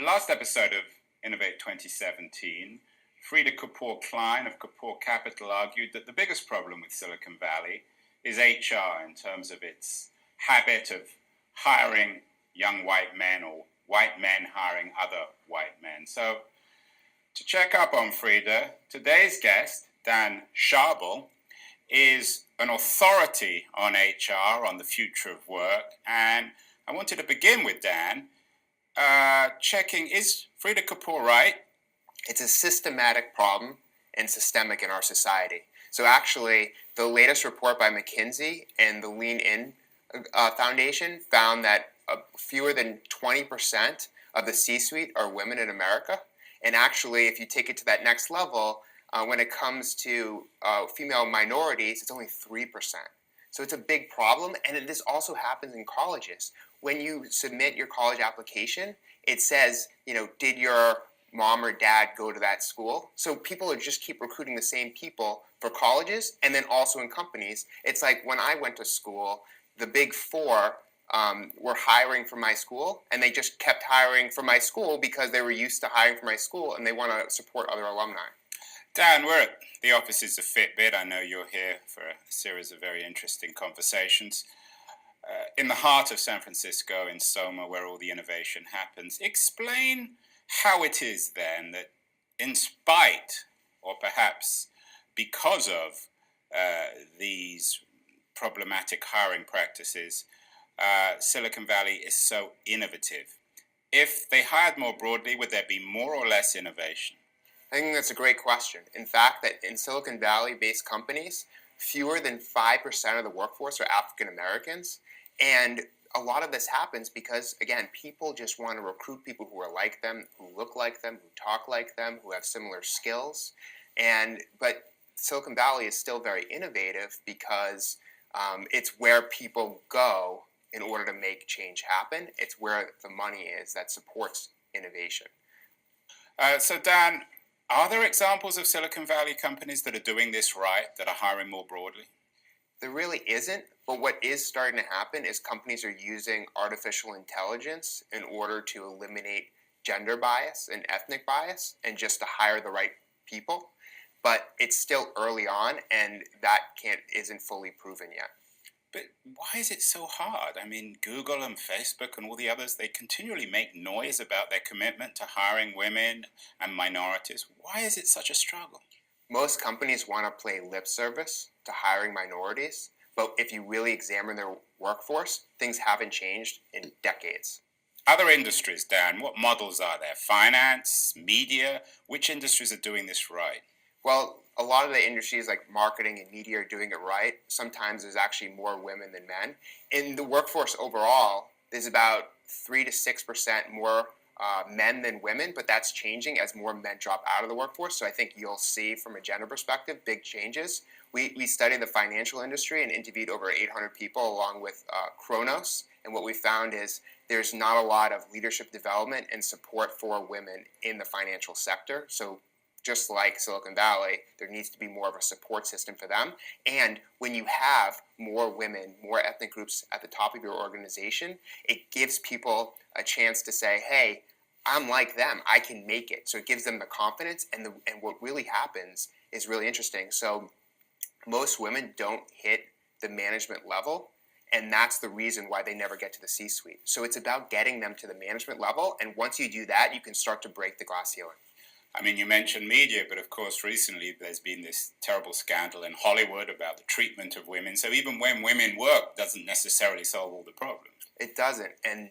last episode of Innovate 2017, Frida Kapoor-Klein of Kapoor Capital argued that the biggest problem with Silicon Valley is HR in terms of its habit of hiring young white men or white men hiring other white men. So to check up on Frida, today's guest, Dan Schawbel, is an authority on HR, on the future of work. And I wanted to begin with Dan, checking, is Frida Kapoor right? It's a systematic problem and systemic in our society. So actually, the latest report by McKinsey and the Lean In Foundation found that fewer than 20% of the C-suite are women in America. And actually, if you take it to that next level, when it comes to female minorities, it's only 3%. So it's a big problem, and this also happens in colleges. When you submit your college application, it says, did your mom or dad go to that school? So people just keep recruiting the same people for colleges and then also in companies. It's like when I went to school, the big four were hiring for my school, and they just kept hiring for my school because they were used to hiring for my school and they want to support other alumni. Dan, we're at the offices of Fitbit. I know you're here for a series of very interesting conversations. In the heart of San Francisco, in Soma, where all the innovation happens. Explain how it is then that in spite, or perhaps because of these problematic hiring practices, Silicon Valley is so innovative. If they hired more broadly, would there be more or less innovation? I think that's a great question. In fact, that in Silicon Valley-based companies, fewer than 5% of the workforce are African Americans. And a lot of this happens because, again, people just want to recruit people who are like them, who look like them, who talk like them, who have similar skills. But Silicon Valley is still very innovative because it's where people go in order to make change happen. It's where the money is that supports innovation. So Dan, are there examples of Silicon Valley companies that are doing this right, that are hiring more broadly? There really isn't, but what is starting to happen is companies are using artificial intelligence in order to eliminate gender bias and ethnic bias and just to hire the right people. But it's still early on, and that isn't fully proven yet. But why is it so hard? I mean, Google and Facebook and all the others, they continually make noise about their commitment to hiring women and minorities. Why is it such a struggle? Most companies want to play lip service to hiring minorities, but if you really examine their workforce, things haven't changed in decades. Other industries, Dan, what models are there? Finance, media? Which industries are doing this right? Well, a lot of the industries like marketing and media are doing it right. Sometimes there's actually more women than men. In the workforce overall, there's about 3 to 6% more men than women, but that's changing as more men drop out of the workforce. So I think you'll see from a gender perspective big changes. We studied the financial industry and interviewed over 800 people along with Kronos. And what we found is there's not a lot of leadership development and support for women in the financial sector. So just like Silicon Valley, there needs to be more of a support system for them. And when you have more women, more ethnic groups at the top of your organization, it gives people a chance to say, hey, I'm like them, I can make it. So it gives them the confidence, and what really happens is really interesting. So most women don't hit the management level, and that's the reason why they never get to the C-suite. So it's about getting them to the management level, and once you do that, you can start to break the glass ceiling. I mean, you mentioned media, but of course recently there's been this terrible scandal in Hollywood about the treatment of women. So even when women work, doesn't necessarily solve all the problems. It doesn't. And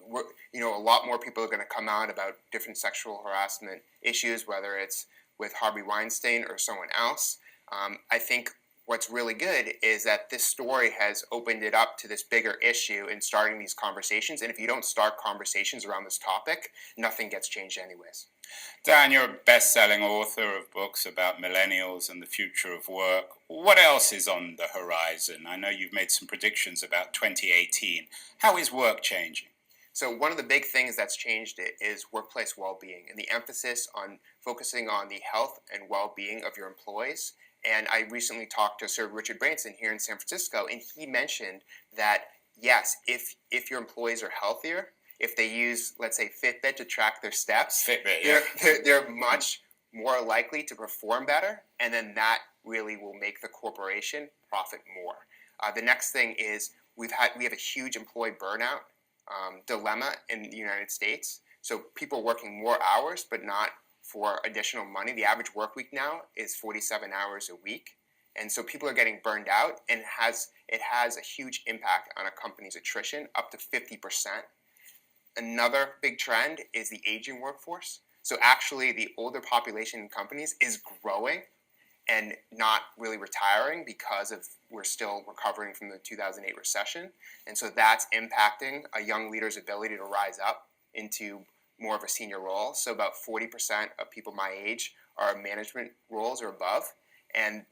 a lot more people are going to come out about different sexual harassment issues, whether it's with Harvey Weinstein or someone else. I think what's really good is that this story has opened it up to this bigger issue in starting these conversations. And if you don't start conversations around this topic, nothing gets changed anyways. Dan, you're a best-selling author of books about millennials and the future of work. What else is on the horizon? I know you've made some predictions about 2018. How is work changing? So one of the big things that's changed it is workplace well-being and the emphasis on focusing on the health and well-being of your employees. And I recently talked to Sir Richard Branson here in San Francisco, and he mentioned that, yes, if your employees are healthier, if they use, let's say, Fitbit to track their steps, Fitbit, yeah. they're much more likely to perform better, and then that really will make the corporation profit more. The next thing is we have a huge employee burnout dilemma in the United States. So people are working more hours, but not for additional money. The average work week now is 47 hours a week. And so people are getting burned out, and it has a huge impact on a company's attrition, up to 50%. Another big trend is the aging workforce. So actually the older population in companies is growing and not really retiring because of we're still recovering from the 2008 recession. And so that's impacting a young leader's ability to rise up into more of a senior role. So about 40% of people my age are management roles or above. And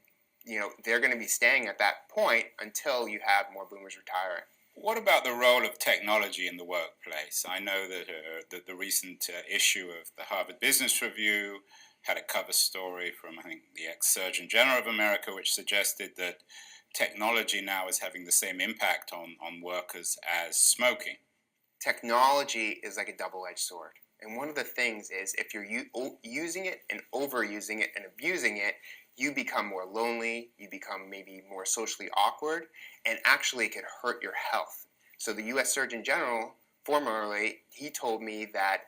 they're going to be staying at that point until you have more boomers retiring. What about the role of technology in the workplace? I know that the recent issue of the Harvard Business Review had a cover story from, I think, the ex-Surgeon General of America, which suggested that technology now is having the same impact on workers as smoking. Technology is like a double-edged sword. And one of the things is if you're using it and overusing it and abusing it, you become more lonely, you become maybe more socially awkward, and actually it could hurt your health. So the U.S. Surgeon General, formerly, he told me that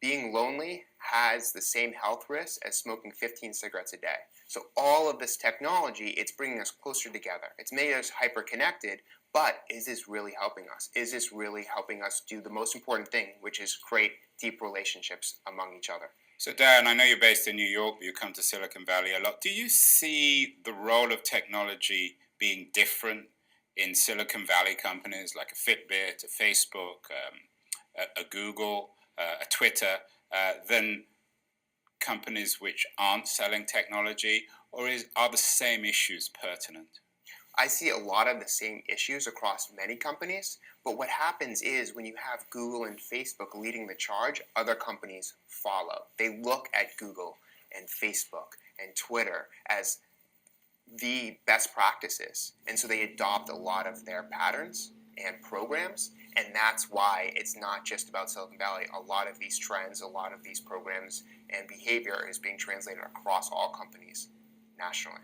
being lonely has the same health risks as smoking 15 cigarettes a day. So all of this technology, it's bringing us closer together. It's made us hyper-connected, but is this really helping us? Is this really helping us do the most important thing, which is create deep relationships among each other? So Dan, I know you're based in New York, but you come to Silicon Valley a lot. Do you see the role of technology being different in Silicon Valley companies like a Fitbit, a Facebook, a Google, a Twitter, than companies which aren't selling technology, or are the same issues pertinent? I see a lot of the same issues across many companies, but what happens is when you have Google and Facebook leading the charge, other companies follow. They look at Google and Facebook and Twitter as the best practices, and so they adopt a lot of their patterns and programs, and that's why it's not just about Silicon Valley. A lot of these trends, a lot of these programs and behavior is being translated across all companies nationally.